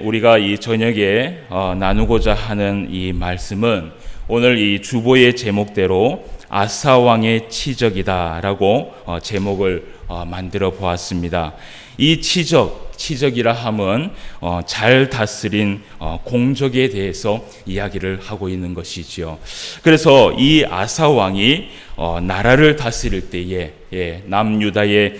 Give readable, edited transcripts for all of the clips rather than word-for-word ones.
우리가 이 저녁에 나누고자 하는 이 말씀은 오늘 이 주보의 제목대로 아사 왕의 치적이다라고 제목을 만들어 보았습니다. 이 치적이라 함은 잘 다스린 공적에 대해서 이야기를 하고 있는 것이지요. 그래서 이 아사 왕이 나라를 다스릴 때에 남유다의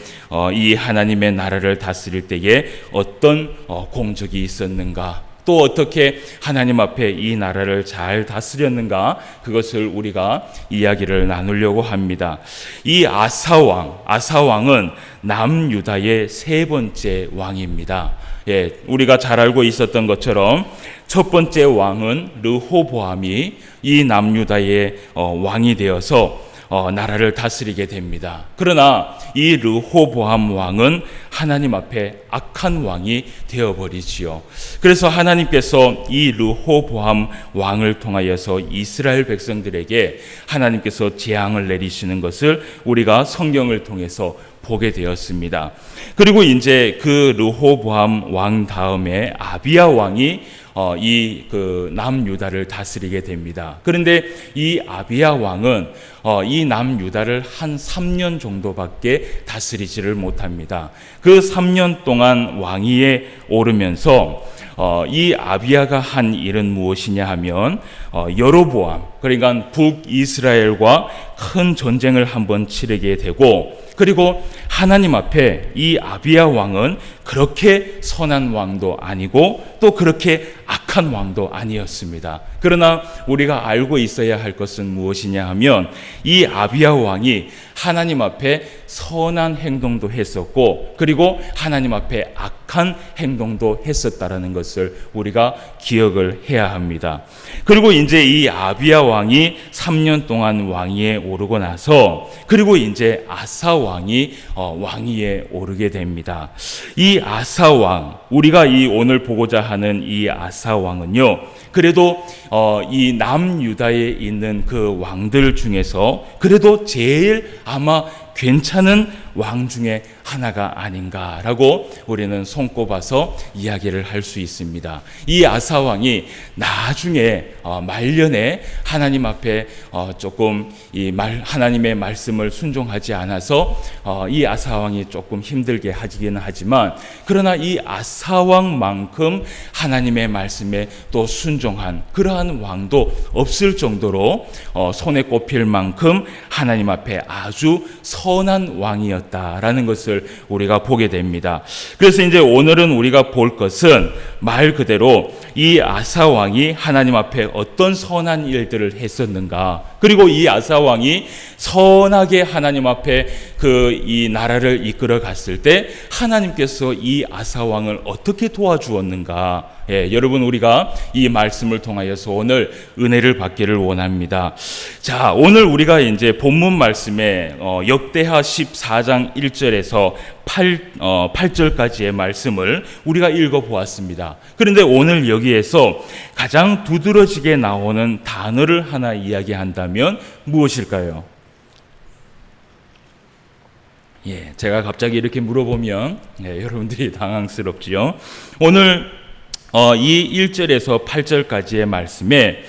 이 하나님의 나라를 다스릴 때에 어떤 공적이 있었는가, 또 어떻게 하나님 앞에 이 나라를 잘 다스렸는가, 그것을 우리가 이야기를 나누려고 합니다. 이 아사왕은 남유다의 세 번째 왕입니다. 우리가 잘 알고 있었던 것처럼 첫 번째 왕은 르호보암이 이 남유다의 왕이 되어서 나라를 다스리게 됩니다. 그러나 이 르호보암 왕은 하나님 앞에 악한 왕이 되어버리지요. 그래서 하나님께서 이 르호보암 왕을 통하여서 이스라엘 백성들에게 하나님께서 재앙을 내리시는 것을 우리가 성경을 통해서 보게 되었습니다. 그리고 이제 그 르호보암 왕 다음에 아비야 왕이 이 남유다를 다스리게 됩니다. 그런데 이 아비야 왕은 이 남유다를 한 3년 정도밖에 다스리지를 못합니다. 그 3년 동안 왕위에 오르면서 이 아비야가 한 일은 무엇이냐 하면 여로보암, 그러니까 북이스라엘과 큰 전쟁을 한번 치르게 되고, 그리고 하나님 앞에 이 아비야 왕은 그렇게 선한 왕도 아니고 또 그렇게 악한 왕도 아니었습니다. 그러나 우리가 알고 있어야 할 것은 무엇이냐 하면 이 아비야 왕이 하나님 앞에 선한 행동도 했었고, 그리고 하나님 앞에 악한 행동도 했었다라는 것을 우리가 기억을 해야 합니다. 그리고 이제 이 아비야 왕이 3년 동안 왕위에 오르고 나서, 그리고 이제 아사 왕이 왕위에 오르게 됩니다. 이 아사 왕, 우리가 이 오늘 보고자 하는 이 아사 왕은요, 그래도 이 남유다에 있는 그 왕들 중에서 그래도 제일 아마 괜찮은 왕 중에 하나가 아닌가라고 우리는 손꼽아서 이야기를 할 수 있습니다. 이 아사 왕이 나중에 말년에 하나님 앞에 조금 하나님의 말씀을 순종하지 않아서 이 아사 왕이 조금 힘들게 하기는 하지만, 그러나 이 아사 왕만큼 하나님의 말씀에 또 순종한 그러한 왕도 없을 정도로 손에 꼽힐 만큼 하나님 앞에 아주 선한 왕이었다라는 것을 우리가 보게 됩니다. 그래서 이제 오늘은 우리가 볼 것은 말 그대로 이 아사 왕이 하나님 앞에 어떤 선한 일들을 했었는가, 그리고 이 아사 왕이 선하게 하나님 앞에 이 나라를 이끌어 갔을 때 하나님께서 이 아사 왕을 어떻게 도와주었는가. 여러분, 우리가 이 말씀을 통하여서 오늘 은혜를 받기를 원합니다. 자, 오늘 우리가 이제 본문 말씀에 역대하 14장 1절에서 8절까지의 말씀을 우리가 읽어보았습니다. 그런데 오늘 여기에서 가장 두드러지게 나오는 단어를 하나 이야기한다면 무엇일까요? 제가 갑자기 이렇게 물어보면 여러분들이 당황스럽지요. 오늘 이 1절에서 8절까지의 말씀에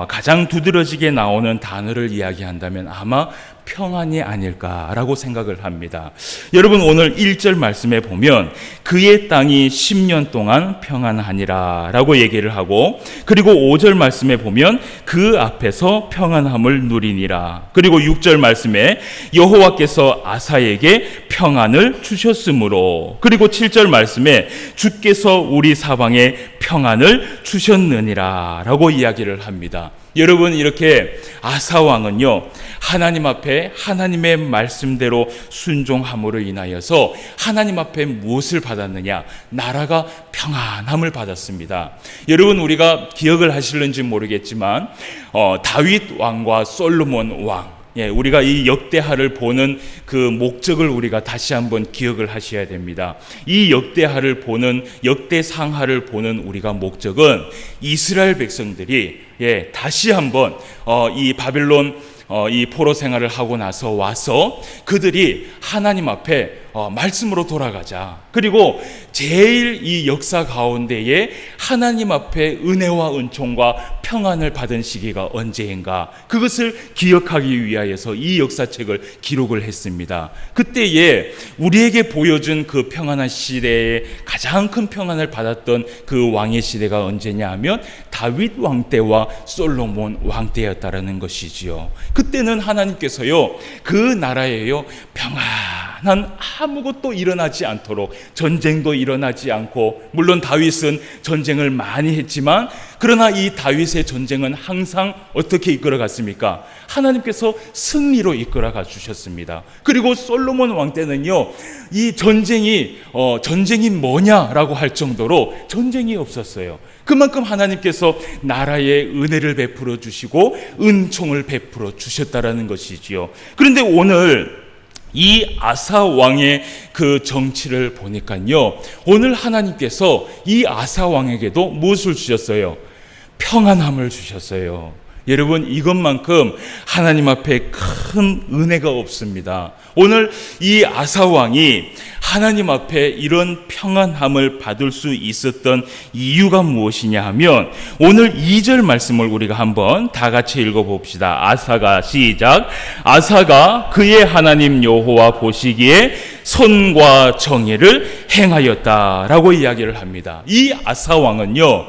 가장 두드러지게 나오는 단어를 이야기한다면 아마 평안이 아닐까라고 생각을 합니다. 여러분, 오늘 1절 말씀에 보면 그의 땅이 10년 동안 평안하니라 라고 얘기를 하고, 그리고 5절 말씀에 보면 그 앞에서 평안함을 누리니라, 그리고 6절 말씀에 여호와께서 아사에게 평안을 주셨으므로, 그리고 7절 말씀에 주께서 우리 사방에 평안을 주셨느니라 라고 이야기를 합니다. 여러분, 이렇게 아사 왕은요, 하나님 앞에 하나님의 말씀대로 순종함으로 인하여서 하나님 앞에 무엇을 받았느냐? 나라가 평안함을 받았습니다. 여러분, 우리가 기억을 하실는지 모르겠지만 다윗 왕과 솔로몬 왕, 우리가 이 역대하를 보는 그 목적을 우리가 다시 한번 기억을 하셔야 됩니다. 이 역대하를 보는, 역대상하를 보는 우리가 목적은 이스라엘 백성들이 다시 한번 이 바벨론 이 포로 생활을 하고 나서 와서 그들이 하나님 앞에 말씀으로 돌아가자. 그리고 제일 이 역사 가운데에 하나님 앞에 은혜와 은총과 평안을 받은 시기가 언제인가, 그것을 기억하기 위하여서 이 역사책을 기록을 했습니다. 그때에 우리에게 보여준 그 평안한 시대에 가장 큰 평안을 받았던 그 왕의 시대가 언제냐 하면 다윗 왕 때와 솔로몬 왕 때였다라는 것이지요. 그때는 하나님께서요, 그 나라에요 평안한 아무것도 일어나지 않도록, 전쟁도 일어나지 않고, 물론 다윗은 전쟁을 많이 했지만 그러나 이 다윗의 전쟁은 항상 어떻게 이끌어갔습니까? 하나님께서 승리로 이끌어가 주셨습니다. 그리고 솔로몬 왕 때는요, 이 전쟁이 뭐냐라고 할 정도로 전쟁이 없었어요. 그만큼 하나님께서 나라에 은혜를 베풀어 주시고 은총을 베풀어 주셨다라는 것이지요. 그런데 오늘 이 아사 왕의 그 정치를 보니까요, 오늘 하나님께서 이 아사 왕에게도 무엇을 주셨어요? 평안함을 주셨어요. 여러분, 이것만큼 하나님 앞에 큰 은혜가 없습니다. 오늘 이 아사 왕이 하나님 앞에 이런 평안함을 받을 수 있었던 이유가 무엇이냐 하면, 오늘 2절 말씀을 우리가 한번 다 같이 읽어봅시다. 아사가 시작. 아사가 그의 하나님 여호와 보시기에 선과 정의를 행하였다라고 이야기를 합니다. 이 아사 왕은요,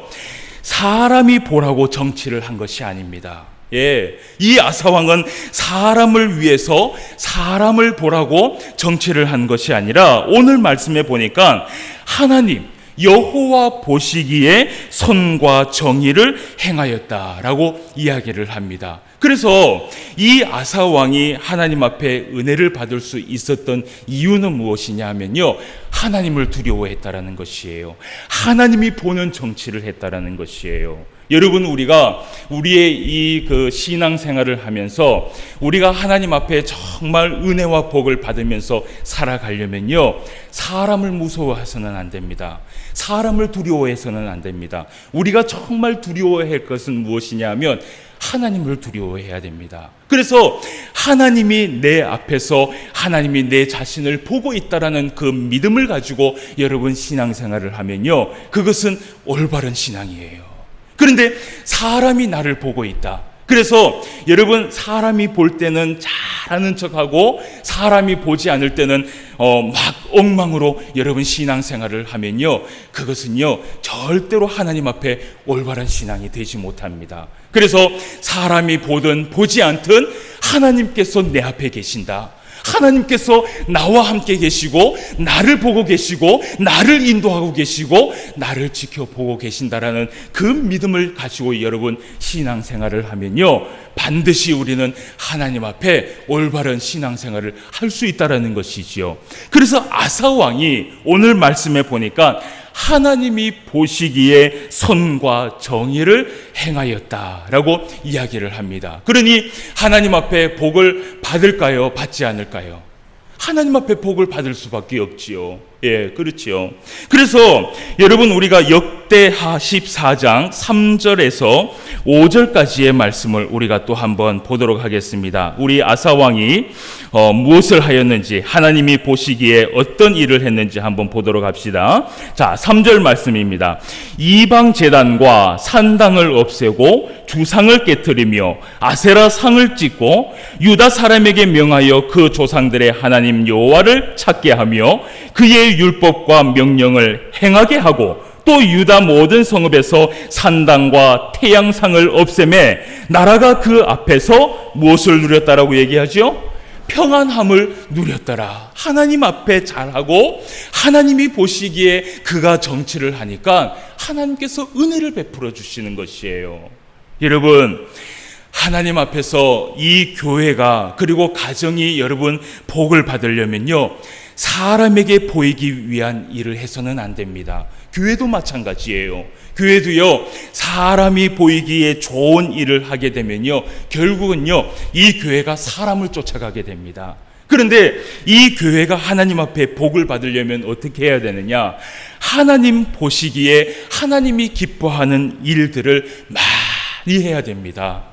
사람이 보라고 정치를 한 것이 아닙니다. 이 아사왕은 사람을 위해서 사람을 보라고 정치를 한 것이 아니라, 오늘 말씀에 보니까 하나님 여호와 보시기에 선과 정의를 행하였다라고 이야기를 합니다. 그래서 이 아사 왕이 하나님 앞에 은혜를 받을 수 있었던 이유는 무엇이냐 하면요, 하나님을 두려워했다라는 것이에요. 하나님이 보는 정치를 했다라는 것이에요. 여러분, 우리가 우리의 이 그 신앙생활을 하면서 우리가 하나님 앞에 정말 은혜와 복을 받으면서 살아가려면요, 사람을 무서워해서는 안 됩니다. 사람을 두려워해서는 안 됩니다. 우리가 정말 두려워해야 할 것은 무엇이냐 하면 하나님을 두려워해야 됩니다. 그래서 하나님이 내 앞에서 하나님이 내 자신을 보고 있다라는 그 믿음을 가지고 여러분 신앙생활을 하면요, 그것은 올바른 신앙이에요. 그런데 사람이 나를 보고 있다. 그래서 여러분, 사람이 볼 때는 잘하는 척하고 사람이 보지 않을 때는 막 엉망으로 여러분 신앙생활을 하면요, 그것은요 절대로 하나님 앞에 올바른 신앙이 되지 못합니다. 그래서 사람이 보든 보지 않든 하나님께서 내 앞에 계신다. 하나님께서 나와 함께 계시고 나를 보고 계시고 나를 인도하고 계시고 나를 지켜보고 계신다라는 그 믿음을 가지고 여러분 신앙생활을 하면요, 반드시 우리는 하나님 앞에 올바른 신앙생활을 할 수 있다라는 것이지요. 그래서 아사 왕이 오늘 말씀에 보니까 하나님이 보시기에 선과 정의를 행하였다라고 이야기를 합니다. 그러니 하나님 앞에 복을 받을까요? 받지 않을까요? 하나님 앞에 복을 받을 수밖에 없지요. 그렇지요. 그래서 여러분, 우리가 역대하 14장 3절에서 5절까지의 말씀을 우리가 또 한번 보도록 하겠습니다. 우리 아사 왕이 무엇을 하였는지, 하나님이 보시기에 어떤 일을 했는지 한번 보도록 합시다. 자, 3절 말씀입니다. 이방 제단과 산당을 없애고 주상을 깨뜨리며 아세라 상을 찢고 유다 사람에게 명하여 그 조상들의 하나님 여호와를 찾게 하며 그의 율법과 명령을 행하게 하고, 또 유다 모든 성읍에서 산당과 태양상을 없애매 나라가 그 앞에서 무엇을 누렸다라고 얘기하죠? 평안함을 누렸더라. 하나님 앞에 잘하고 하나님이 보시기에 그가 정치를 하니까 하나님께서 은혜를 베풀어 주시는 것이에요. 여러분, 하나님 앞에서 이 교회가 그리고 가정이 여러분 복을 받으려면요, 사람에게 보이기 위한 일을 해서는 안 됩니다. 교회도 마찬가지예요. 교회도요, 사람이 보이기에 좋은 일을 하게 되면요, 결국은요 이 교회가 사람을 쫓아가게 됩니다. 그런데 이 교회가 하나님 앞에 복을 받으려면 어떻게 해야 되느냐? 하나님 보시기에 하나님이 기뻐하는 일들을 많이 해야 됩니다.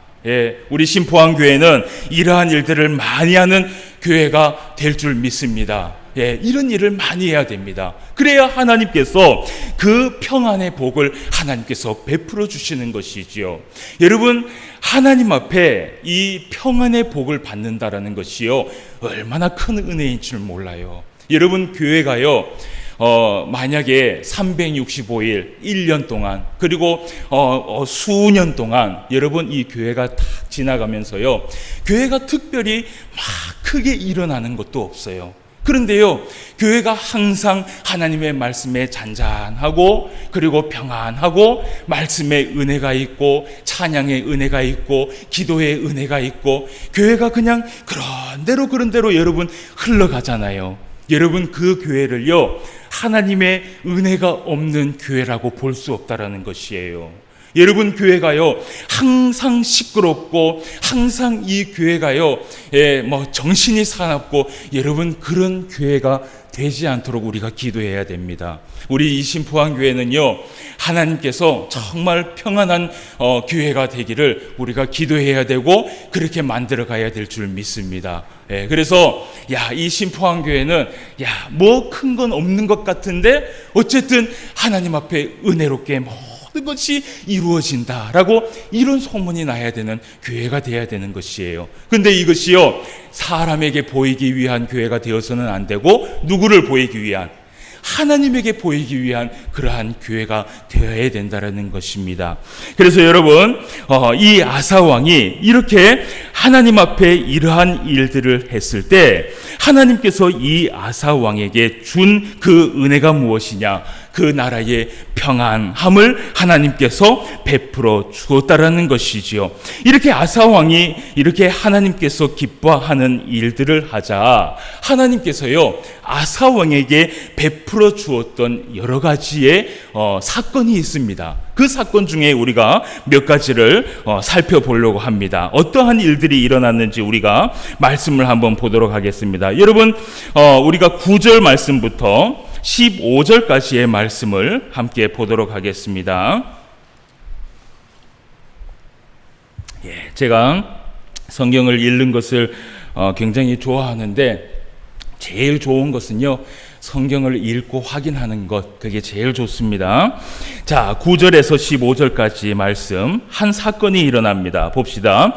우리 신포항 교회는 이러한 일들을 많이 하는 교회가 될 줄 믿습니다. 이런 일을 많이 해야 됩니다. 그래야 하나님께서 그 평안의 복을 하나님께서 베풀어 주시는 것이지요. 여러분, 하나님 앞에 이 평안의 복을 받는다라는 것이요, 얼마나 큰 은혜인 줄 몰라요. 여러분, 교회가요, 만약에 365일, 1년 동안, 그리고 수년 동안 여러분 이 교회가 딱 지나가면서요, 교회가 특별히 막 크게 일어나는 것도 없어요. 그런데요, 교회가 항상 하나님의 말씀에 잔잔하고, 그리고 평안하고, 말씀의 은혜가 있고, 찬양의 은혜가 있고, 기도의 은혜가 있고, 교회가 그냥 그런 대로 여러분 흘러가잖아요. 여러분, 그 교회를요, 하나님의 은혜가 없는 교회라고 볼 수 없다라는 것이에요. 여러분, 교회가요, 항상 시끄럽고, 항상 이 교회가요, 정신이 사납고, 여러분, 그런 교회가 되지 않도록 우리가 기도해야 됩니다. 우리 이 신포항교회는요, 하나님께서 정말 평안한 교회가 되기를 우리가 기도해야 되고, 그렇게 만들어 가야 될 줄 믿습니다. 그래서 이 신포항교회는 뭐 큰 건 없는 것 같은데 어쨌든 하나님 앞에 은혜롭게 모든 것이 이루어진다라고 이런 소문이 나야 되는 교회가 되어야 되는 것이에요. 근데 이것이요, 사람에게 보이기 위한 교회가 되어서는 안 되고, 누구를 보이기 위한, 하나님에게 보이기 위한 그러한 교회가 되어야 된다는 것입니다. 그래서 여러분, 이 아사왕이 이렇게 하나님 앞에 이러한 일들을 했을 때 하나님께서 이 아사왕에게 준 그 은혜가 무엇이냐? 그 나라의 평안함을 하나님께서 베풀어 주었다라는 것이지요. 이렇게 아사왕이 이렇게 하나님께서 기뻐하는 일들을 하자 하나님께서요, 아사왕에게 베풀어 주었던 여러 가지의 사건이 있습니다. 그 사건 중에 우리가 몇 가지를 살펴보려고 합니다. 어떠한 일들이 일어났는지 우리가 말씀을 한번 보도록 하겠습니다. 여러분, 우리가 9절 말씀부터 15절까지의 말씀을 함께 보도록 하겠습니다. 제가 성경을 읽는 것을 굉장히 좋아하는데, 제일 좋은 것은요, 성경을 읽고 확인하는 것, 그게 제일 좋습니다. 자, 9절에서 15절까지 말씀, 한 사건이 일어납니다. 봅시다.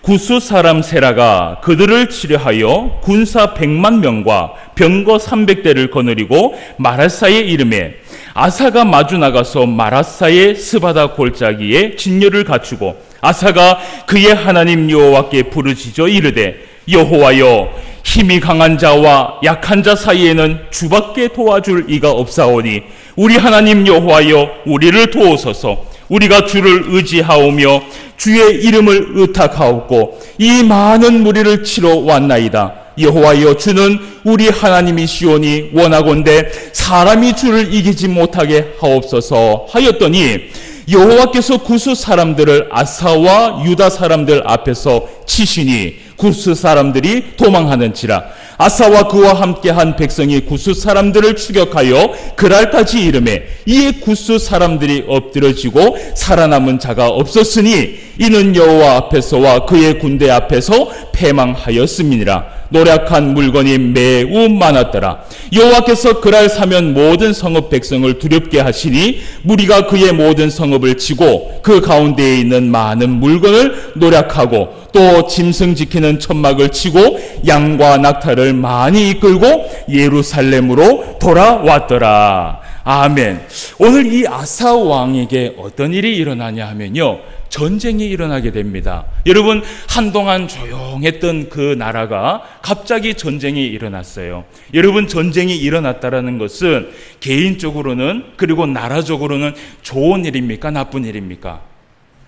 구스 사람 세라가 그들을 치려하여 군사 100만 명과 병거 300대를 거느리고 마라사에 이르매, 아사가 마주 나가서 마라사의 스바다 골짜기에 진열을 갖추고 아사가 그의 하나님 여호와께 부르짖어 이르되, 여호와여, 힘이 강한 자와 약한 자 사이에는 주밖에 도와줄 이가 없사오니 우리 하나님 여호와여, 우리를 도우소서. 우리가 주를 의지하오며 주의 이름을 의탁하옵고 이 많은 무리를 치러 왔나이다. 여호와여, 주는 우리 하나님이시오니 원하건대 사람이 주를 이기지 못하게 하옵소서 하였더니, 여호와께서 구스 사람들을 아사와 유다 사람들 앞에서 치시니 구스 사람들이 도망하는지라. 아사와 그와 함께한 백성이 구스 사람들을 추격하여 그랄까지 이르매, 이에 구스 사람들이 엎드러지고 살아남은 자가 없었으니 이는 여호와 앞에서와 그의 군대 앞에서 패망하였음이니라. 노략한 물건이 매우 많았더라. 여호와께서 그랄 사면 모든 성읍 백성을 두렵게 하시니 무리가 그의 모든 성읍을 치고 그 가운데에 있는 많은 물건을 노략하고 또 짐승 지키는 천막을 치고 양과 낙타를 많이 이끌고 예루살렘으로 돌아왔더라. 아멘. 오늘 이 아사 왕에게 어떤 일이 일어나냐 하면요, 전쟁이 일어나게 됩니다. 여러분, 한동안 조용했던 그 나라가 갑자기 전쟁이 일어났어요. 여러분, 전쟁이 일어났다라는 것은 개인적으로는, 그리고 나라적으로는 좋은 일입니까? 나쁜 일입니까?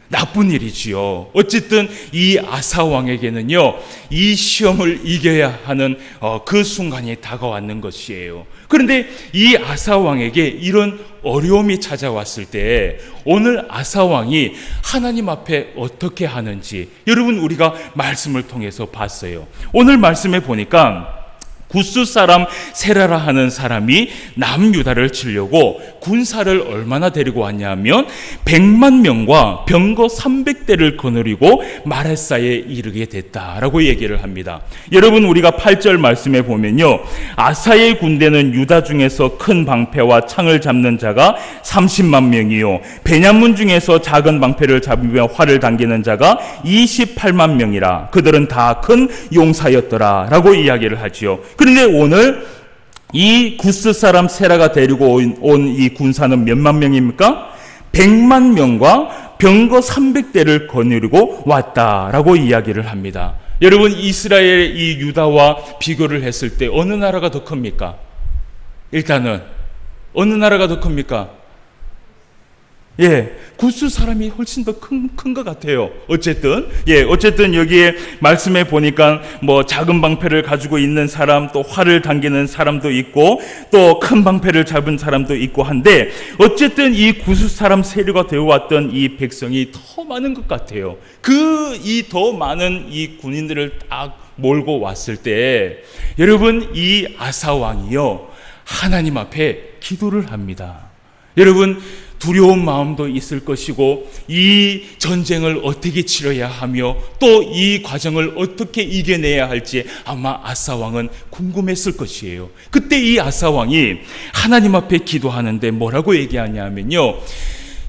나쁜 일이지요. 어쨌든 이 아사 왕에게는요, 이 시험을 이겨야 하는 그 순간이 다가왔는 것이에요. 그런데 이 아사 왕에게 이런 어려움이 찾아왔을 때 오늘 아사 왕이 하나님 앞에 어떻게 하는지 여러분, 우리가 말씀을 통해서 봤어요. 오늘 말씀에 보니까 구스 사람 세라라 하는 사람이 남유다를 치려고 군사를 얼마나 데리고 왔냐 하면 100만 명과 병거 300대를 거느리고 마레사에 이르게 됐다라고 얘기를 합니다. 여러분, 우리가 8절 말씀에 보면요, 아사의 군대는 유다 중에서 큰 방패와 창을 잡는 자가 30만 명이요, 베냐민 중에서 작은 방패를 잡으며 활을 당기는 자가 28만 명이라. 그들은 다 큰 용사였더라 라고 이야기를 하지요. 그런데 오늘 이 구스 사람 세라가 데리고 온 이 군사는 몇만 명입니까? 100만 명과 병거 300대를 거느리고 왔다라고 이야기를 합니다. 여러분, 이스라엘 이 유다와 비교를 했을 때 어느 나라가 더 큽니까? 일단은 어느 나라가 더 큽니까? 구스 사람이 훨씬 더 큰 것 같아요. 어쨌든 여기에 말씀해 보니까 뭐 작은 방패를 가지고 있는 사람, 또 활을 당기는 사람도 있고, 또 큰 방패를 잡은 사람도 있고 한데, 어쨌든 이 구스 사람 세류가 되어왔던 이 백성이 더 많은 것 같아요. 이 더 많은 이 군인들을 딱 몰고 왔을 때, 여러분, 이 아사 왕이요, 하나님 앞에 기도를 합니다. 여러분, 두려운 마음도 있을 것이고, 이 전쟁을 어떻게 치러야 하며 또 이 과정을 어떻게 이겨내야 할지 아마 아사 왕은 궁금했을 것이에요. 그때 이 아사 왕이 하나님 앞에 기도하는데 뭐라고 얘기하냐면요,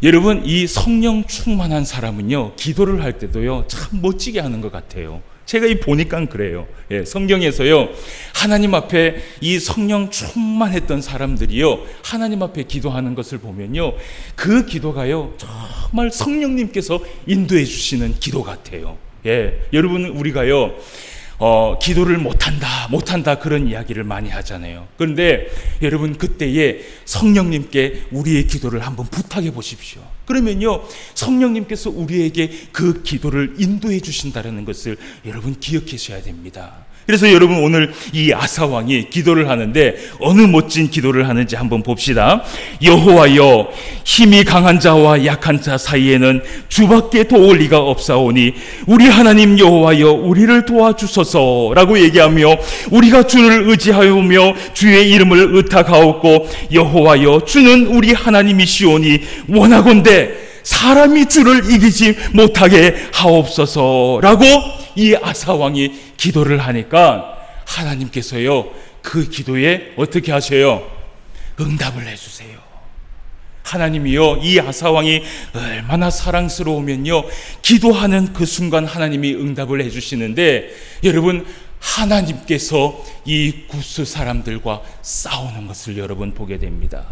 여러분, 이 성령 충만한 사람은요, 기도를 할 때도요 참 멋지게 하는 것 같아요. 제가 보니까 그래요. 성경에서요, 하나님 앞에 이 성령 충만했던 사람들이요, 하나님 앞에 기도하는 것을 보면요, 그 기도가요, 정말 성령님께서 인도해 주시는 기도 같아요. 여러분, 우리가요, 기도를 못한다 그런 이야기를 많이 하잖아요. 그런데 여러분, 그때에 성령님께 우리의 기도를 한번 부탁해 보십시오. 그러면요, 성령님께서 우리에게 그 기도를 인도해 주신다는 것을 여러분 기억하셔야 됩니다. 그래서 여러분, 오늘 이 아사 왕이 기도를 하는데 어느 멋진 기도를 하는지 한번 봅시다. 여호와여, 힘이 강한 자와 약한 자 사이에는 주밖에 도울 리가 없사오니 우리 하나님 여호와여, 우리를 도와주소서라고 얘기하며, 우리가 주를 의지하오며 주의 이름을 의탁하옵고, 여호와여, 주는 우리 하나님이시오니 원하건대 사람이 주를 이기지 못하게 하옵소서라고 이 아사 왕이 기도를 하니까 하나님께서요, 그 기도에 어떻게 하셔요? 응답을 해주세요. 하나님이요, 이 아사 왕이 얼마나 사랑스러우면요, 기도하는 그 순간 하나님이 응답을 해주시는데, 여러분, 하나님께서 이 구스 사람들과 싸우는 것을 여러분 보게 됩니다.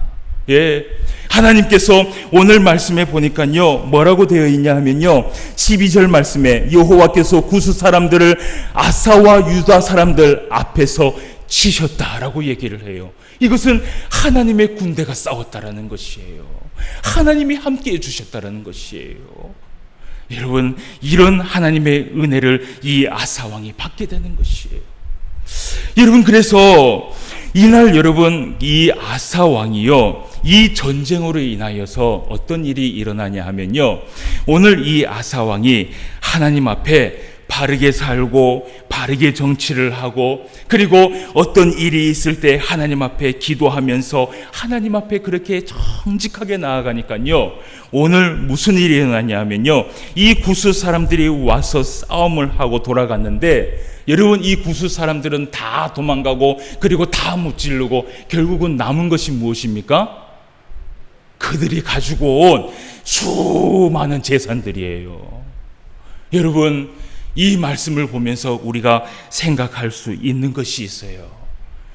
하나님께서 오늘 말씀에 보니까요, 뭐라고 되어 있냐 하면요, 12절 말씀에 여호와께서 구스 사람들을 아사와 유다 사람들 앞에서 치셨다라고 얘기를 해요. 이것은 하나님의 군대가 싸웠다라는 것이에요. 하나님이 함께 해주셨다라는 것이에요. 여러분, 이런 하나님의 은혜를 이 아사 왕이 받게 되는 것이에요. 여러분, 그래서 이날 여러분, 이 아사 왕이요, 이 전쟁으로 인하여서 어떤 일이 일어나냐 하면요, 오늘 이 아사 왕이 하나님 앞에 바르게 살고 바르게 정치를 하고, 그리고 어떤 일이 있을 때 하나님 앞에 기도하면서 하나님 앞에 그렇게 정직하게 나아가니까요, 오늘 무슨 일이 일어나냐 하면요, 이 구스 사람들이 와서 싸움을 하고 돌아갔는데, 여러분, 이 구스 사람들은 다 도망가고 그리고 다 무찌르고 결국은 남은 것이 무엇입니까? 그들이 가지고 온 수많은 재산들이에요. 여러분, 이 말씀을 보면서 우리가 생각할 수 있는 것이 있어요.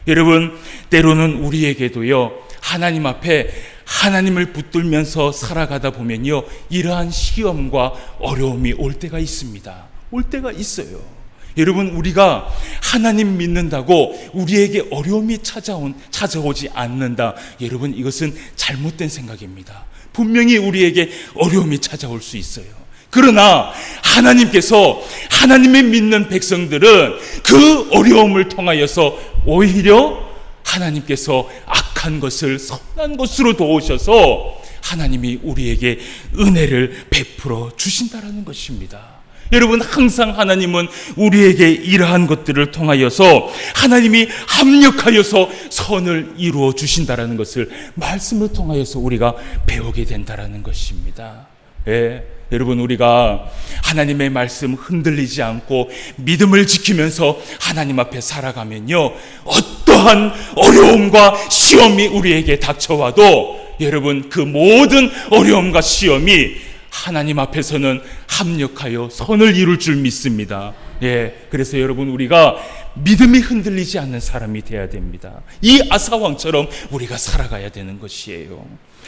여러분, 때로는 우리에게도요, 하나님 앞에 하나님을 붙들면서 살아가다 보면요, 이러한 시험과 어려움이 올 때가 있습니다. 올 때가 있어요. 여러분, 우리가 하나님 믿는다고 우리에게 어려움이 찾아오지 않는다, 여러분, 이것은 잘못된 생각입니다. 분명히 우리에게 어려움이 찾아올 수 있어요. 그러나 하나님께서 하나님의 믿는 백성들은 그 어려움을 통하여서 오히려 하나님께서 악한 것을 선한 것으로 도우셔서 하나님이 우리에게 은혜를 베풀어 주신다라는 것입니다. 여러분, 항상 하나님은 우리에게 이러한 것들을 통하여서 하나님이 합력하여서 선을 이루어 주신다라는 것을 말씀을 통하여서 우리가 배우게 된다라는 것입니다. 예, 여러분, 우리가 하나님의 말씀 흔들리지 않고 믿음을 지키면서 하나님 앞에 살아가면요, 어떠한 어려움과 시험이 우리에게 닥쳐와도 여러분, 그 모든 어려움과 시험이 하나님 앞에서는 합력하여 선을 이룰 줄 믿습니다. 예, 그래서 여러분, 우리가 믿음이 흔들리지 않는 사람이 되어야 됩니다. 이 아사왕처럼 우리가 살아가야 되는 것이에요.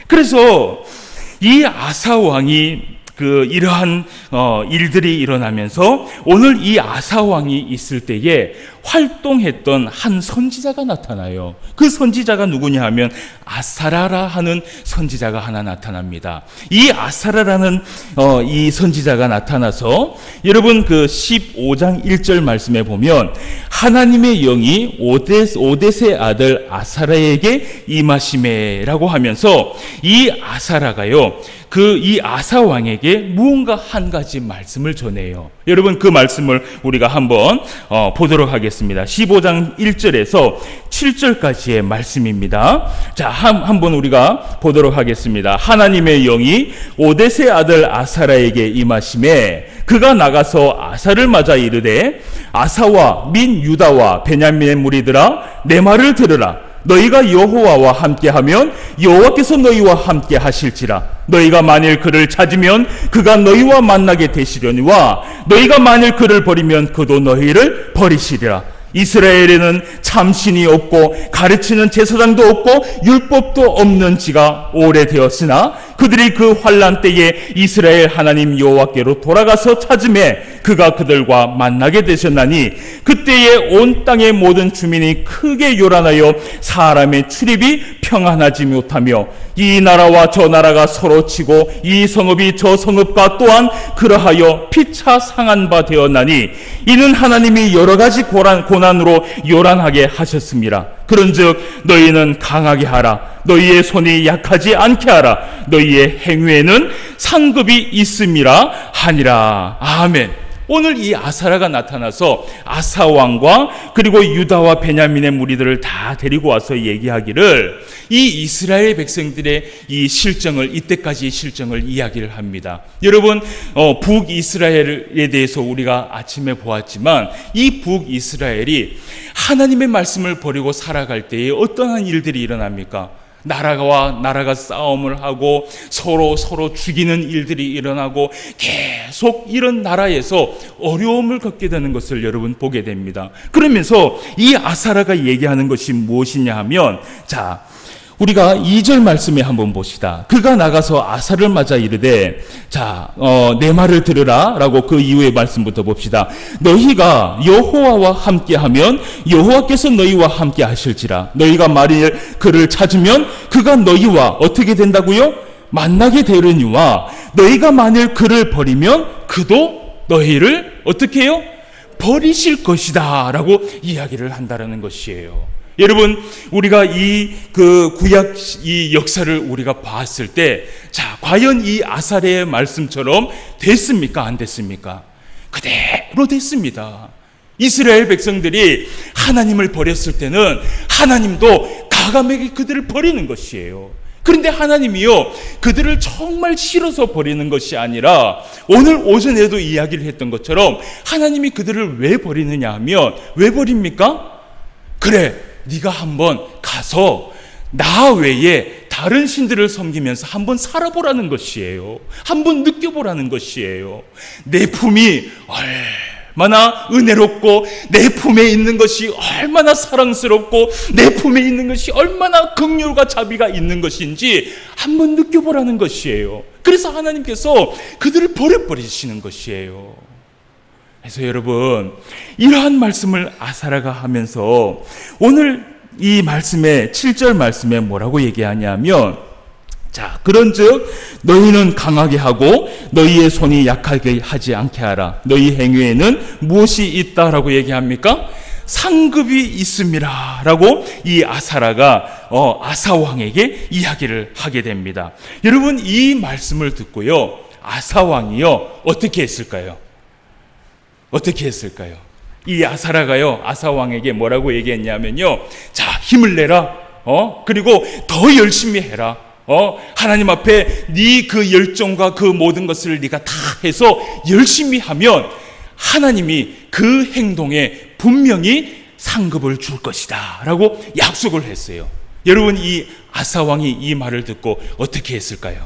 그래서 이 아사왕이 이러한 일들이 일어나면서 오늘 이 아사왕이 있을 때에 활동했던 한 선지자가 나타나요. 그 선지자가 누구냐 하면 아사라라 하는 선지자가 하나 나타납니다. 이 아사라라는 이 선지자가 나타나서 여러분, 그 15장 1절 말씀에 보면 하나님의 영이 오뎃의 아들 아사라에게 임하시매라고 하면서 이 아사라가요, 이 아사 왕에게 무언가 한 가지 말씀을 전해요. 여러분, 그 말씀을 우리가 한번 보도록 하겠습니다. 15장 1절에서 7절까지의 말씀입니다. 자, 한번 우리가 보도록 하겠습니다. 하나님의 영이 오뎃의 아들 아사라에게 임하시매 그가 나가서 아사를 맞아 이르되 아사와 민 유다와 베냐민의 무리들아, 내 말을 들으라. 너희가 여호와와 함께하면 여호와께서 너희와 함께 하실지라. 너희가 만일 그를 찾으면 그가 너희와 만나게 되시려니와 너희가 만일 그를 버리면 그도 너희를 버리시리라. 이스라엘에는 참신이 없고 가르치는 제사장도 없고 율법도 없는 지가 오래되었으나 그들이 그 환난 때에 이스라엘 하나님 여호와께로 돌아가서 찾음에 그가 그들과 만나게 되셨나니 그때에 온 땅의 모든 주민이 크게 요란하여 사람의 출입이 평안하지 못하며 이 나라와 저 나라가 서로 치고 이 성읍이 저 성읍과 또한 그러하여 피차 상한 바 되었나니 이는 하나님이 여러 가지 고난으로 요란하게 하셨습니다. 그런즉 너희는 강하게 하라. 너희의 손이 약하지 않게 하라. 너희의 행위에는 상급이 있음이라 하니라. 아멘. 오늘 이 아사라가 나타나서 아사왕과 그리고 유다와 베냐민의 무리들을 다 데리고 와서 얘기하기를 이 이스라엘 백성들의 이 실정을, 이때까지의 실정을 이야기를 합니다. 여러분, 북이스라엘에 대해서 우리가 아침에 보았지만 이 북이스라엘이 하나님의 말씀을 버리고 살아갈 때에 어떠한 일들이 일어납니까? 나라와 나라가 싸움을 하고 서로 죽이는 일들이 일어나고 계속 이런 나라에서 어려움을 겪게 되는 것을 여러분 보게 됩니다. 그러면서 이 아사라가 얘기하는 것이 무엇이냐 하면, 자, 우리가 2절 말씀에 한번 봅시다. 그가 나가서 아사를 맞아 이르되, 자, 내 말을 들으라 라고 그 이후의 말씀부터 봅시다. 너희가 여호와와 함께하면 여호와께서 너희와 함께 하실지라. 너희가 만일 그를 찾으면 그가 너희와 어떻게 된다고요? 만나게 되려니와 너희가 만일 그를 버리면 그도 너희를 어떻게 해요? 버리실 것이다 라고 이야기를 한다는 것이에요. 여러분, 우리가 구약 이 역사를 우리가 봤을 때, 자, 과연 이 아사랴의 말씀처럼 됐습니까? 안 됐습니까? 그대로 됐습니다. 이스라엘 백성들이 하나님을 버렸을 때는 하나님도 가감하게 그들을 버리는 것이에요. 그런데 하나님이요, 그들을 정말 싫어서 버리는 것이 아니라 오늘 오전에도 이야기를 했던 것처럼 하나님이 그들을 왜 버리느냐 하면, 왜 버립니까? 그래, 네가 한번 가서 나 외에 다른 신들을 섬기면서 한번 살아보라는 것이에요. 한번 느껴보라는 것이에요. 내 품이 얼마나 은혜롭고 내 품에 있는 것이 얼마나 사랑스럽고 내 품에 있는 것이 얼마나 긍휼과 자비가 있는 것인지 한번 느껴보라는 것이에요. 그래서 하나님께서 그들을 버려버리시는 것이에요. 그래서 여러분, 이러한 말씀을 아사라가 하면서 오늘 이 말씀에 7절 말씀에 뭐라고 얘기하냐면, 자, 그런즉 너희는 강하게 하고 너희의 손이 약하게 하지 않게 하라. 너희 행위에는 무엇이 있다라고 얘기합니까? 상급이 있음이라 라고 이 아사라가 아사왕에게 이야기를 하게 됩니다. 여러분, 이 말씀을 듣고요, 아사왕이요 어떻게 했을까요? 어떻게 했을까요? 이 아사라가요, 아사왕에게 뭐라고 얘기했냐면요, 자, 힘을 내라. 그리고 더 열심히 해라. 하나님 앞에 네 그 열정과 그 모든 것을 네가 다 해서 열심히 하면 하나님이 그 행동에 분명히 상급을 줄 것이다 라고 약속을 했어요. 여러분, 이 아사왕이 이 말을 듣고 어떻게 했을까요?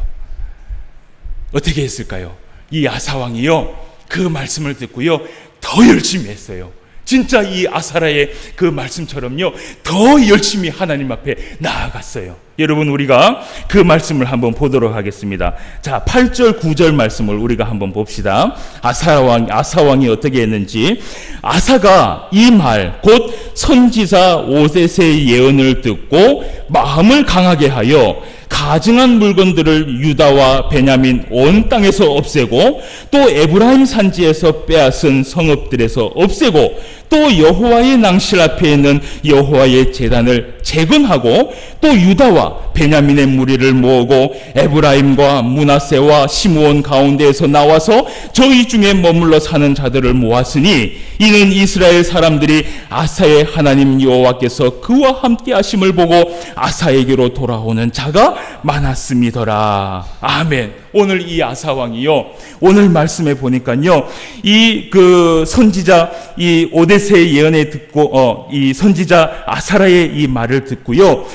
어떻게 했을까요? 이 아사왕이요, 그 말씀을 듣고요, 더 열심히 했어요. 진짜 이 아사라의 그 말씀처럼요, 더 열심히 하나님 앞에 나아갔어요. 여러분, 우리가 그 말씀을 한번 보도록 하겠습니다. 자, 8절 9절 말씀을 우리가 한번 봅시다. 아사왕이 어떻게 했는지. 아사가 이 말 곧 선지자 오셋의 예언을 듣고 마음을 강하게 하여 가증한 물건들을 유다와 베냐민 온 땅에서 없애고 또 에브라임 산지에서 빼앗은 성읍들에서 없애고 또 여호와의 낭실 앞에 있는 여호와의 제단을 재건하고 또 유다와 베냐민의 무리를 모으고 에브라임과 므낫세와 시므온 가운데에서 나와서 저희 중에 머물러 사는 자들을 모았으니 이는 이스라엘 사람들이 아사의 하나님 여호와께서 그와 함께 하심을 보고 아사에게로 돌아오는 자가 많았음이더라. 아멘. 오늘 이 아사왕이요, 오늘 말씀에 보니까요, 이 그 선지자 이 오데세의 예언에 듣고 이 선지자 아사라의 이 말을 듣고요,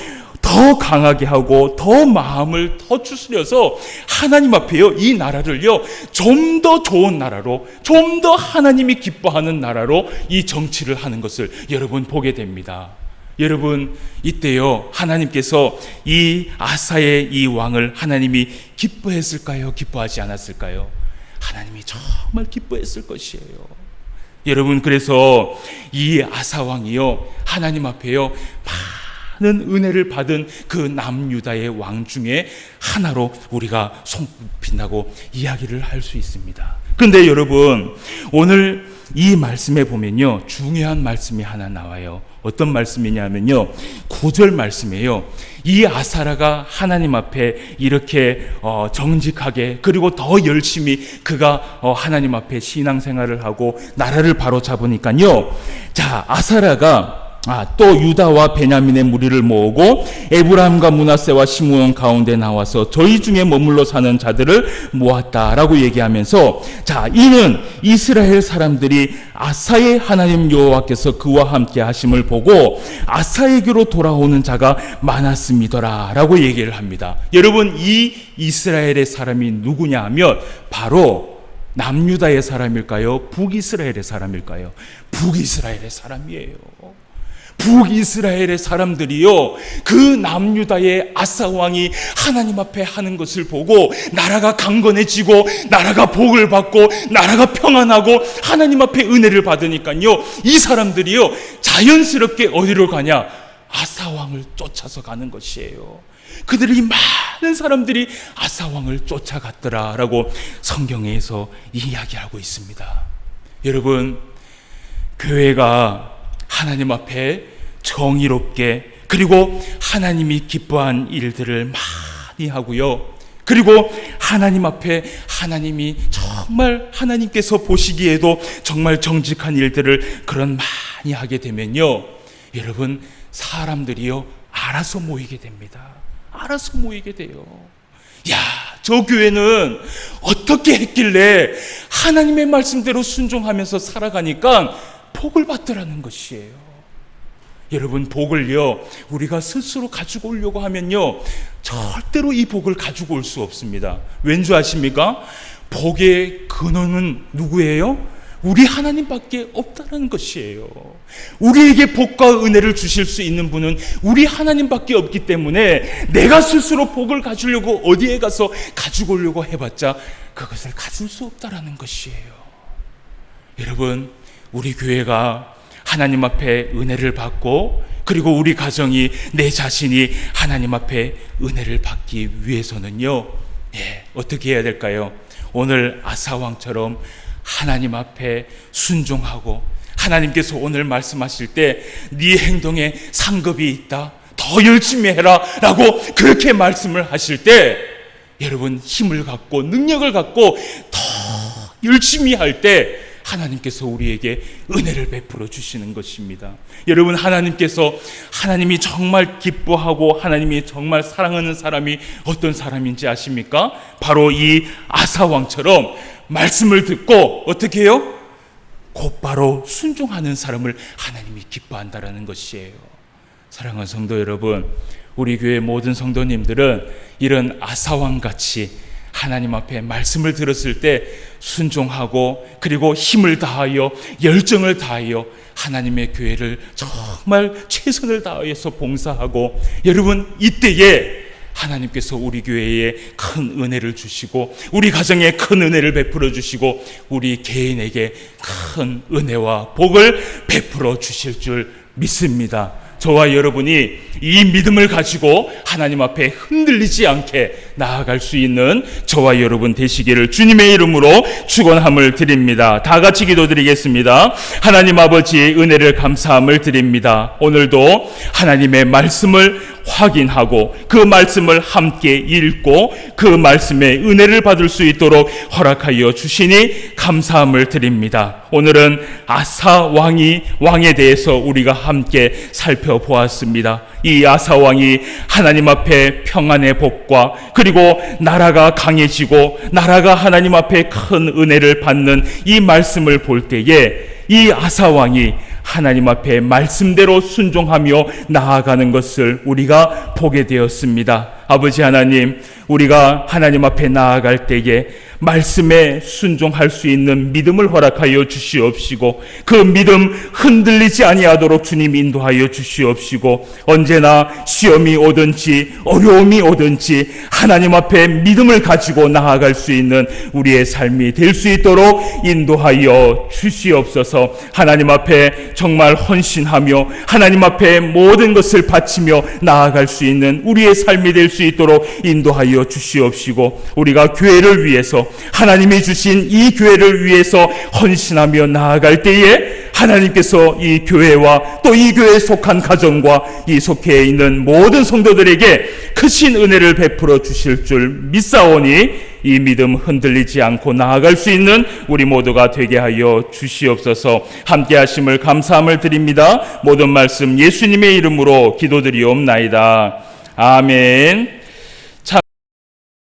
더 강하게 하고 더 마음을 더 추스려서 하나님 앞에요, 이 나라를요 좀 더 좋은 나라로, 좀 더 하나님이 기뻐하는 나라로 이 정치를 하는 것을 여러분 보게 됩니다. 여러분, 이때요 하나님께서 이 아사의 이 왕을 하나님이 기뻐했을까요? 기뻐하지 않았을까요? 하나님이 정말 기뻐했을 것이에요. 여러분, 그래서 이 아사 왕이요 하나님 앞에요 많은 은혜를 받은 그 남유다의 왕 중에 하나로 우리가 손꼽힌다고 이야기를 할 수 있습니다. 그런데 여러분, 오늘 이 말씀에 보면요 중요한 말씀이 하나 나와요. 어떤 말씀이냐면요 9절 말씀이에요. 이 아사라가 하나님 앞에 이렇게 정직하게 그리고 더 열심히 그가 하나님 앞에 신앙생활을 하고 나라를 바로잡으니까요, 자, 아사라가 또 유다와 베냐민의 무리를 모으고 에브라임과 므낫세와 시므온 가운데 나와서 저희 중에 머물러 사는 자들을 모았다라고 얘기하면서, 자, 이는 이스라엘 사람들이 아사의 하나님 여호와께서 그와 함께 하심을 보고 아사에게로 돌아오는 자가 많았음이더라 라고 얘기를 합니다. 여러분, 이 이스라엘의 사람이 누구냐 하면 바로 남유다의 사람일까요? 북이스라엘의 사람일까요? 북이스라엘의 사람이에요. 북이스라엘의 사람들이요 그 남유다의 아사 왕이 하나님 앞에 하는 것을 보고 나라가 강건해지고 나라가 복을 받고 나라가 평안하고 하나님 앞에 은혜를 받으니까요, 이 사람들이요 자연스럽게 어디로 가냐? 아사 왕을 쫓아서 가는 것이에요. 그들이 많은 사람들이 아사 왕을 쫓아갔더라라고 성경에서 이야기하고 있습니다. 여러분, 교회가 하나님 앞에 정의롭게 그리고 하나님이 기뻐한 일들을 많이 하고요, 그리고 하나님 앞에 하나님이 정말 하나님께서 보시기에도 정말 정직한 일들을 그런 많이 하게 되면요, 여러분, 사람들이요 알아서 모이게 됩니다. 알아서 모이게 돼요. 야, 저 교회는 어떻게 했길래 하나님의 말씀대로 순종하면서 살아가니까 복을 받더라는 것이에요. 여러분, 복을요 우리가 스스로 가지고 오려고 하면요 절대로 이 복을 가지고 올 수 없습니다. 왠지 아십니까? 복의 근원은 누구예요? 우리 하나님밖에 없다는 것이에요. 우리에게 복과 은혜를 주실 수 있는 분은 우리 하나님밖에 없기 때문에 내가 스스로 복을 가지려고 어디에 가서 가지고 오려고 해봤자 그것을 가질 수 없다는 것이에요. 여러분, 우리 교회가 하나님 앞에 은혜를 받고 그리고 우리 가정이, 내 자신이 하나님 앞에 은혜를 받기 위해서는요, 어떻게 해야 될까요? 오늘 아사왕처럼 하나님 앞에 순종하고, 하나님께서 오늘 말씀하실 때 네 행동에 상급이 있다, 더 열심히 해라 라고 그렇게 말씀을 하실 때 여러분 힘을 갖고 능력을 갖고 더 열심히 할 때 하나님께서 우리에게 은혜를 베풀어 주시는 것입니다. 여러분, 하나님이 정말 기뻐하고 하나님이 정말 사랑하는 사람이 어떤 사람인지 아십니까? 바로 이 아사왕처럼 말씀을 듣고 어떻게 해요? 곧바로 순종하는 사람을 하나님이 기뻐한다라는 것이에요. 사랑하는 성도 여러분, 우리 교회 모든 성도님들은 이런 아사왕같이 하나님 앞에 말씀을 들었을 때 순종하고 그리고 힘을 다하여 열정을 다하여 하나님의 교회를 정말 최선을 다해서 봉사하고, 여러분, 이때에 하나님께서 우리 교회에 큰 은혜를 주시고 우리 가정에 큰 은혜를 베풀어 주시고 우리 개인에게 큰 은혜와 복을 베풀어 주실 줄 믿습니다. 저와 여러분이 이 믿음을 가지고 하나님 앞에 흔들리지 않게 나아갈 수 있는 저와 여러분 되시기를 주님의 이름으로 축원함을 드립니다. 다 같이 기도드리겠습니다. 하나님 아버지의 은혜를 감사함을 드립니다. 오늘도 하나님의 말씀을 확인하고 그 말씀을 함께 읽고 그 말씀의 은혜를 받을 수 있도록 허락하여 주시니 감사함을 드립니다. 오늘은 아사 왕에 대해서 우리가 함께 살펴보았습니다. 이 아사 왕이 하나님 앞에 평안의 복과 그리고 나라가 강해지고 나라가 하나님 앞에 큰 은혜를 받는 이 말씀을 볼 때에 이 아사 왕이 하나님 앞에 말씀대로 순종하며 나아가는 것을 우리가 보게 되었습니다. 아버지 하나님, 우리가 하나님 앞에 나아갈 때에 말씀에 순종할 수 있는 믿음을 허락하여 주시옵시고 그 믿음 흔들리지 아니하도록 주님 인도하여 주시옵시고 언제나 시험이 오든지 어려움이 오든지 하나님 앞에 믿음을 가지고 나아갈 수 있는 우리의 삶이 될 수 있도록 인도하여 주시옵소서. 하나님 앞에 정말 헌신하며 하나님 앞에 모든 것을 바치며 나아갈 수 있는 우리의 삶이 될 수 있도록 인도하여 주시옵시고 우리가 교회를 위해서 하나님이 주신 이 교회를 위해서 헌신하며 나아갈 때에 하나님께서 이 교회와 또 이 교회에 속한 가정과 이 속해 있는 모든 성도들에게 크신 은혜를 베풀어 주실 줄 믿사오니 이 믿음 흔들리지 않고 나아갈 수 있는 우리 모두가 되게 하여 주시옵소서. 함께 하심을 감사함을 드립니다. 모든 말씀 예수님의 이름으로 기도드리옵나이다. 아멘.